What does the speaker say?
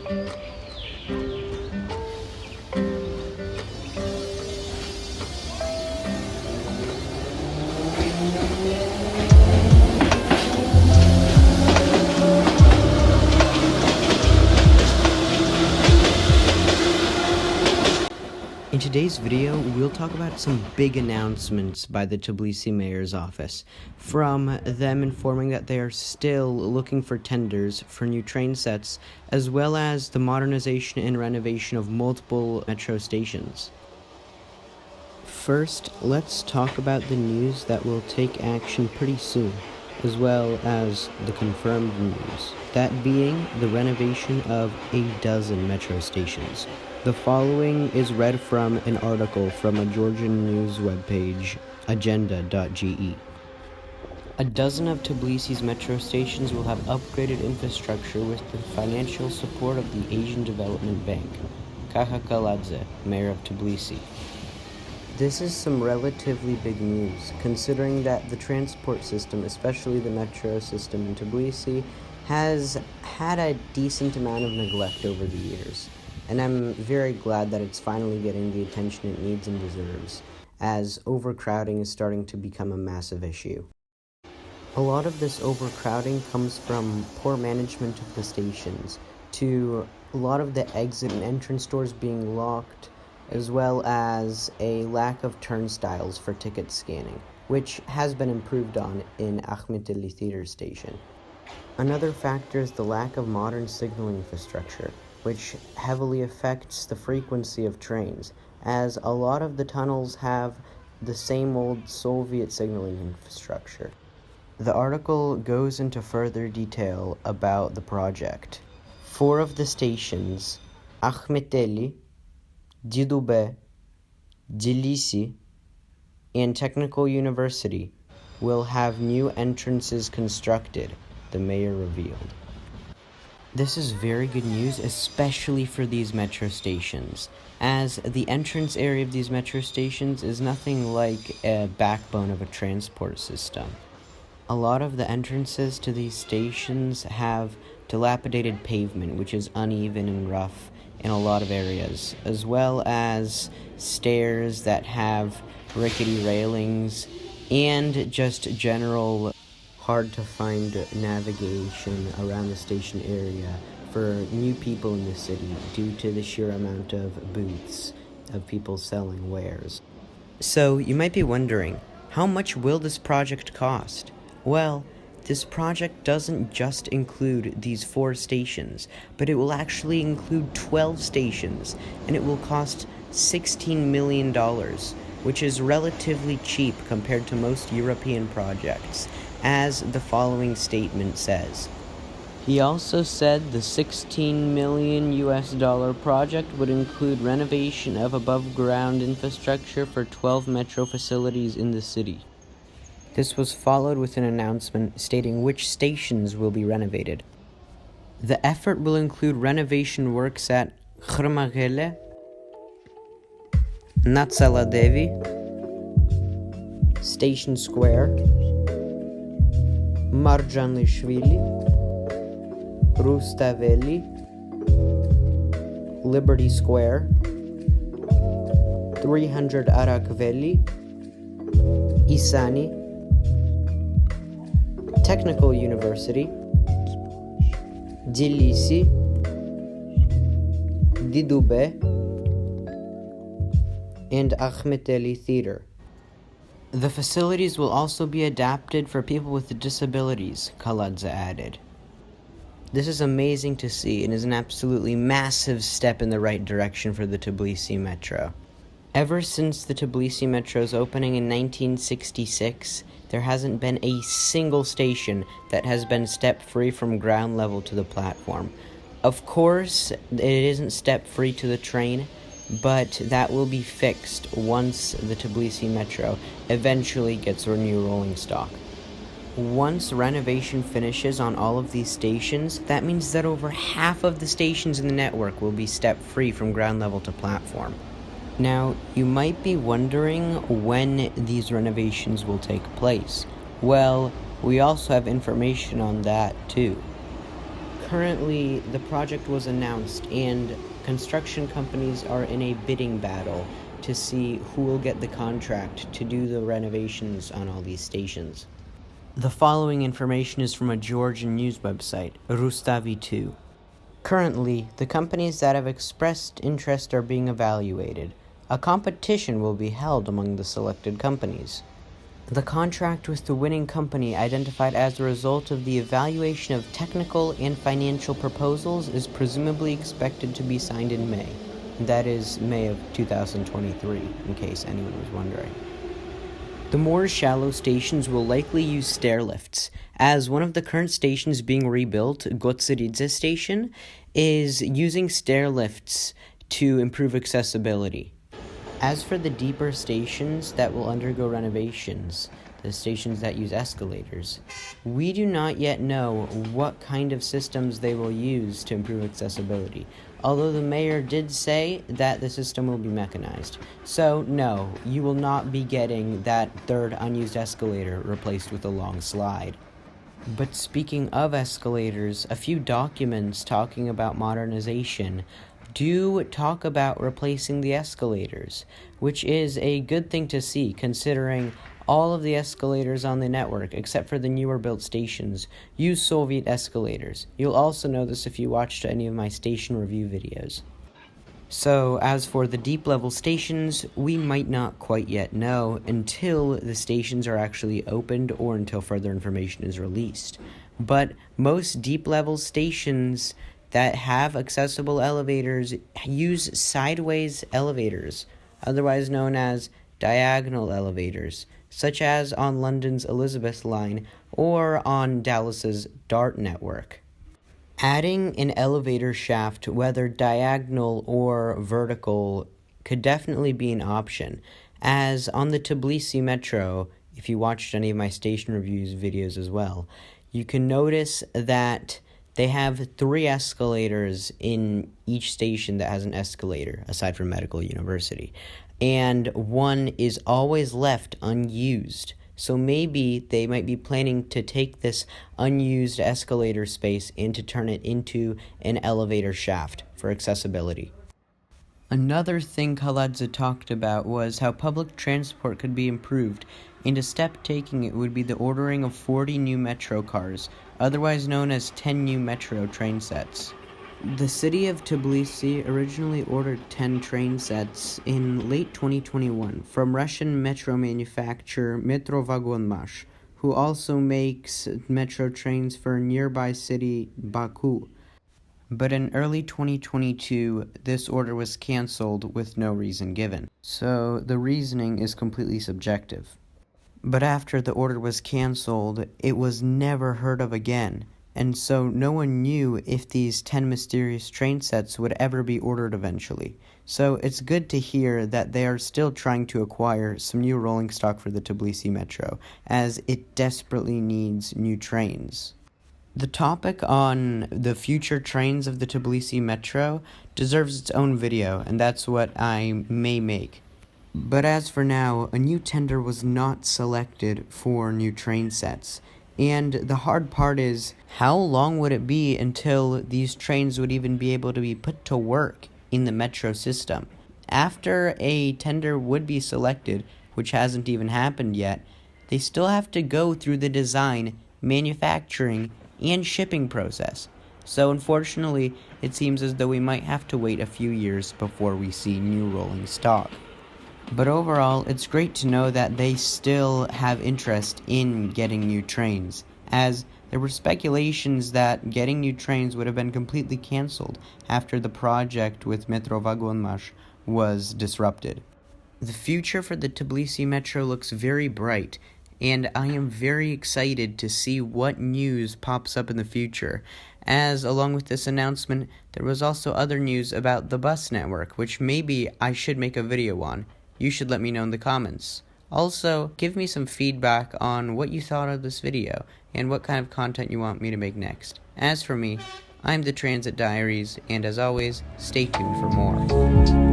In today's video, we'll talk about some big announcements by the Tbilisi mayor's office, from them informing that they are still looking for tenders for new train sets, as well as the modernization and renovation of multiple metro stations. First, let's talk about the news that will take action pretty soon, as well as the confirmed news, that being the renovation of a dozen metro stations. The following is read from an article from a Georgian news webpage, agenda.ge. A dozen of Tbilisi's metro stations will have upgraded infrastructure with the financial support of the Asian Development Bank. Kaha Kaladze, mayor of Tbilisi. This is some relatively big news, considering that the transport system, especially the metro system in Tbilisi, has had a decent amount of neglect over the years. And I'm very glad that it's finally getting the attention it needs and deserves, as overcrowding is starting to become a massive issue. A lot of this overcrowding comes from poor management of the stations, to a lot of the exit and entrance doors being locked, as well as a lack of turnstiles for ticket scanning, which has been improved on in Ahmet Ali Theater Station. Another factor is the lack of modern signaling infrastructure, which heavily affects the frequency of trains, as a lot of the tunnels have the same old Soviet signaling infrastructure. The article goes into further detail about the project. 4 of the stations, Ahmet Ali, Didube, Tbilisi, and Technical University, will have new entrances constructed, the mayor revealed. This is very good news, especially for these metro stations, as the entrance area of these metro stations is nothing like a backbone of a transport system. A lot of the entrances to these stations have dilapidated pavement, which is uneven and rough in a lot of areas, as well as stairs that have rickety railings, and just general hard to find navigation around the station area for new people in the city due to the sheer amount of booths of people selling wares. So you might be wondering, how much will this project cost? Well, this project doesn't just include these 4 stations, but it will actually include 12 stations, and it will cost $16 million, which is relatively cheap compared to most European projects, as the following statement says. He also said the $16 million project would include renovation of above-ground infrastructure for 12 metro facilities in the city. This was followed with an announcement stating which stations will be renovated. The effort will include renovation works at Khrmagele, Natsaladevi, Station Square, Marjanlishvili, Rustaveli, Liberty Square, 300 Arakveli, Isani, Technical University, Tbilisi, Didube, and Ahmet Ali Theater. The facilities will also be adapted for people with disabilities, Kaladze added. This is amazing to see and is an absolutely massive step in the right direction for the Tbilisi Metro. Ever since the Tbilisi Metro's opening in 1966, there hasn't been a single station that has been step-free from ground level to the platform. Of course, it isn't step-free to the train, but that will be fixed once the Tbilisi Metro eventually gets a new rolling stock. Once renovation finishes on all of these stations, that means that over half of the stations in the network will be step-free from ground level to platform. Now, you might be wondering when these renovations will take place. Well, we also have information on that too. Currently, the project was announced, and construction companies are in a bidding battle to see who will get the contract to do the renovations on all these stations. The following information is from a Georgian news website, Rustavi2. Currently, the companies that have expressed interest are being evaluated. A competition will be held among the selected companies. The contract with the winning company identified as a result of the evaluation of technical and financial proposals is presumably expected to be signed in May. That is May of 2023, in case anyone was wondering. The more shallow stations will likely use stair lifts, as one of the current stations being rebuilt, Gotseridze Station, is using stair lifts to improve accessibility. As for the deeper stations that will undergo renovations, the stations that use escalators, we do not yet know what kind of systems they will use to improve accessibility, although the mayor did say that the system will be mechanized. So no, you will not be getting that third unused escalator replaced with a long slide. But speaking of escalators, a few documents talking about modernization do talk about replacing the escalators, which is a good thing to see considering all of the escalators on the network, except for the newer built stations, use Soviet escalators. You'll also know this if you watched any of my station review videos. So, as for the deep level stations, we might not quite yet know until the stations are actually opened or until further information is released. But most deep level stations that have accessible elevators use sideways elevators, otherwise known as diagonal elevators, such as on London's Elizabeth line or on Dallas's DART network. Adding an elevator shaft, whether diagonal or vertical, could definitely be an option, as on the Tbilisi Metro, if you watched any of my station reviews videos as well, you can notice that they have 3 escalators in each station that has an escalator, aside from Medical University, and one is always left unused. So maybe they might be planning to take this unused escalator space and to turn it into an elevator shaft for accessibility. Another thing Kaladze talked about was how public transport could be improved, and a step taking it would be the ordering of 40 new Metro cars, otherwise known as 10 new Metro train sets. The city of Tbilisi originally ordered 10 train sets in late 2021 from Russian metro manufacturer Metro, who also makes metro trains for nearby city Baku. But in early 2022, this order was cancelled with no reason given. So the reasoning is completely subjective. But after the order was cancelled, it was never heard of again, and so no one knew if these 10 mysterious train sets would ever be ordered eventually. So it's good to hear that they are still trying to acquire some new rolling stock for the Tbilisi Metro, as it desperately needs new trains. The topic on the future trains of the Tbilisi Metro deserves its own video, and that's what I may make. But as for now, a new tender was not selected for new train sets. And the hard part is, how long would it be until these trains would even be able to be put to work in the metro system? After a tender would be selected, which hasn't even happened yet, they still have to go through the design, manufacturing, and shipping process. So unfortunately, it seems as though we might have to wait a few years before we see new rolling stock. But overall, it's great to know that they still have interest in getting new trains, as there were speculations that getting new trains would have been completely cancelled after the project with Metro was disrupted. The future for the Tbilisi Metro looks very bright, and I am very excited to see what news pops up in the future, as along with this announcement, there was also other news about the bus network, which maybe I should make a video on. You should let me know in the comments. Also, give me some feedback on what you thought of this video, and what kind of content you want me to make next. As for me, I'm the Transit Diaries, and as always, stay tuned for more.